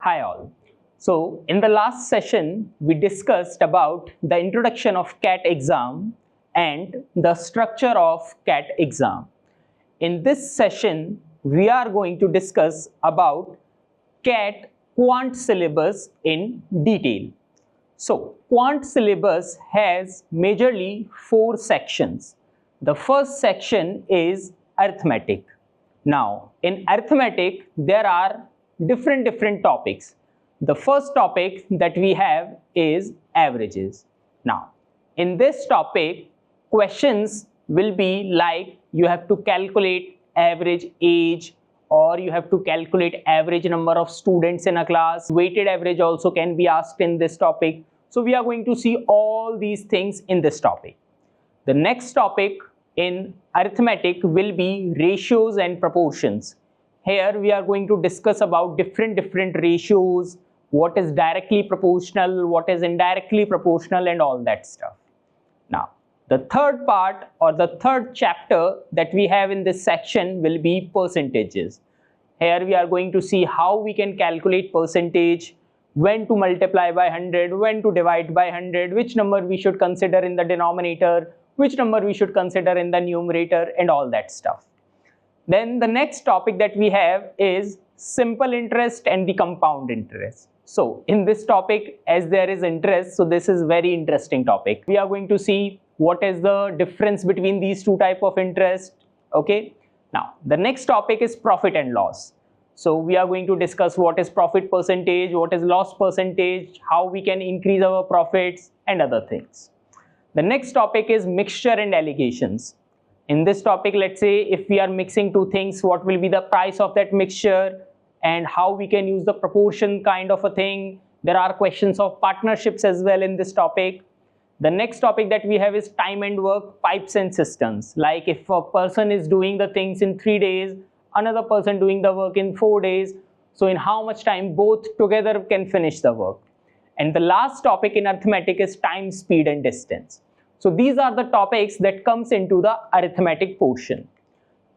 Hi all. So in the last session, we discussed about the introduction of CAT exam and the structure of CAT exam. In this session, we are going to discuss about CAT Quant syllabus in detail. So Quant syllabus has majorly 4 sections. The first section is arithmetic. Now in arithmetic, there are different topics. The first topic that we have is averages. Now in this topic, questions will be like you have to calculate average age, or you have to calculate average number of students in a class. Weighted average also can be asked in this topic. So we are going to see all these things in this topic. The next topic in arithmetic will be ratios and proportions. Here we are going to discuss about different ratios, what is directly proportional, what is indirectly proportional, and all that stuff. Now, the third part or the third chapter that we have in this section will be percentages. Here we are going to see how we can calculate percentage, when to multiply by 100, when to divide by 100, which number we should consider in the denominator, which number we should consider in the numerator, and all that stuff. Then the next topic that we have is simple interest and the compound interest. So in this topic, as there is interest, so this is very interesting topic. We are going to see what is the difference between these two types of interest. Okay. Now the next topic is profit and loss. So we are going to discuss what is profit percentage, what is loss percentage, how we can increase our profits, and other things. The next topic is mixture and allocations. In this topic, let's say if we are mixing two things, what will be the price of that mixture and how we can use the proportion kind of a thing. There are questions of partnerships as well in this topic. The next topic that we have is time and work, pipes and systems. Like if a person is doing the things in 3 days, another person doing the work in 4 days. So in how much time both together can finish the work. And the last topic in arithmetic is time, speed, and distance. So these are the topics that comes into the arithmetic portion.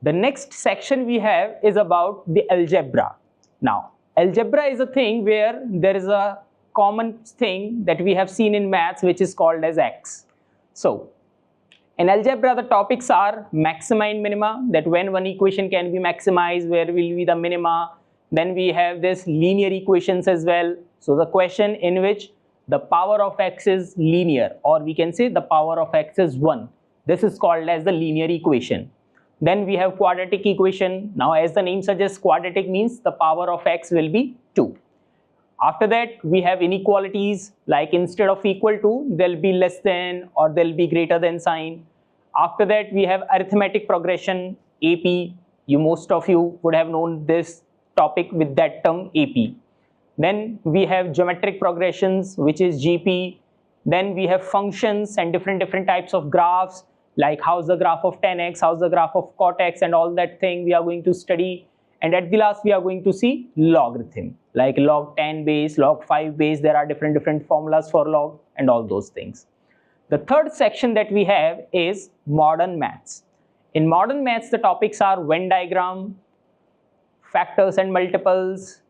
The next section we have is about the algebra. Now, algebra is a thing where there is a common thing that we have seen in maths, which is called as X. So in algebra, the topics are maxima and minima, that when one equation can be maximized, where will be the minima. Then we have this linear equations as well. So the question in which the power of x is linear, or we can say the power of x is 1. This is called as the linear equation. Then we have quadratic equation. Now as the name suggests, quadratic means the power of x will be 2. After that, we have inequalities, like instead of equal to, there will be less than or there will be greater than sign. After that, we have arithmetic progression, AP. Most of you would have known this topic with that term AP. Then we have geometric progressions, which is GP. Then we have functions and different types of graphs, like how's the graph of 10x, how's the graph of cot x, and all that thing we are going to study. And at the last, we are going to see logarithm, like log 10 base, log 5 base. There are different formulas for log and all those things. The third section that we have is modern maths. In modern maths, the topics are Venn diagram, factors and multiples.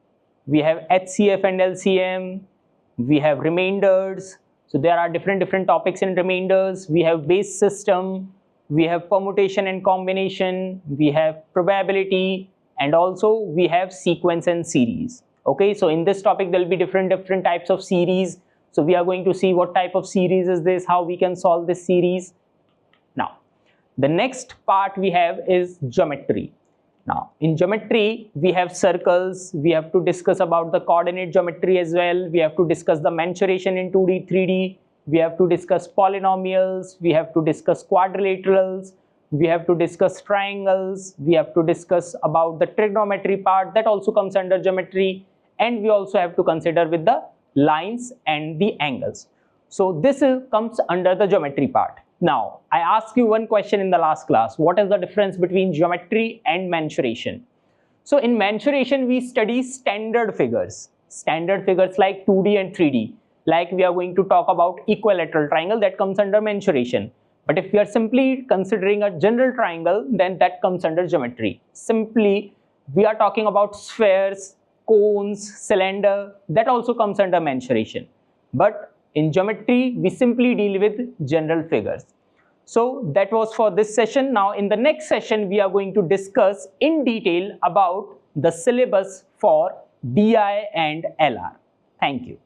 We have HCF and LCM. We have remainders. So there are different topics in remainders. We have base system. We have permutation and combination. We have probability. And also we have sequence and series. Okay, so in this topic there will be different types of series. So we are going to see what type of series is this, how we can solve this series. Now, the next part we have is geometry. Now, in geometry, we have circles. We have to discuss about the coordinate geometry as well. We have to discuss the mensuration in 2D, 3D. We have to discuss polynomials. We have to discuss quadrilaterals. We have to discuss triangles. We have to discuss about the trigonometry part that also comes under geometry. And we also have to consider with the lines and the angles. So this comes under the geometry part. Now, I asked you one question in the last class. What is the difference between geometry and mensuration? So in mensuration, we study standard figures. Standard figures like 2D and 3D. Like we are going to talk about equilateral triangle, that comes under mensuration. But if we are simply considering a general triangle, then that comes under geometry. Simply, we are talking about spheres, cones, cylinder, that also comes under mensuration. But in geometry, we simply deal with general figures. So that was for this session. Now in the next session, we are going to discuss in detail about the syllabus for DI and LR. Thank you.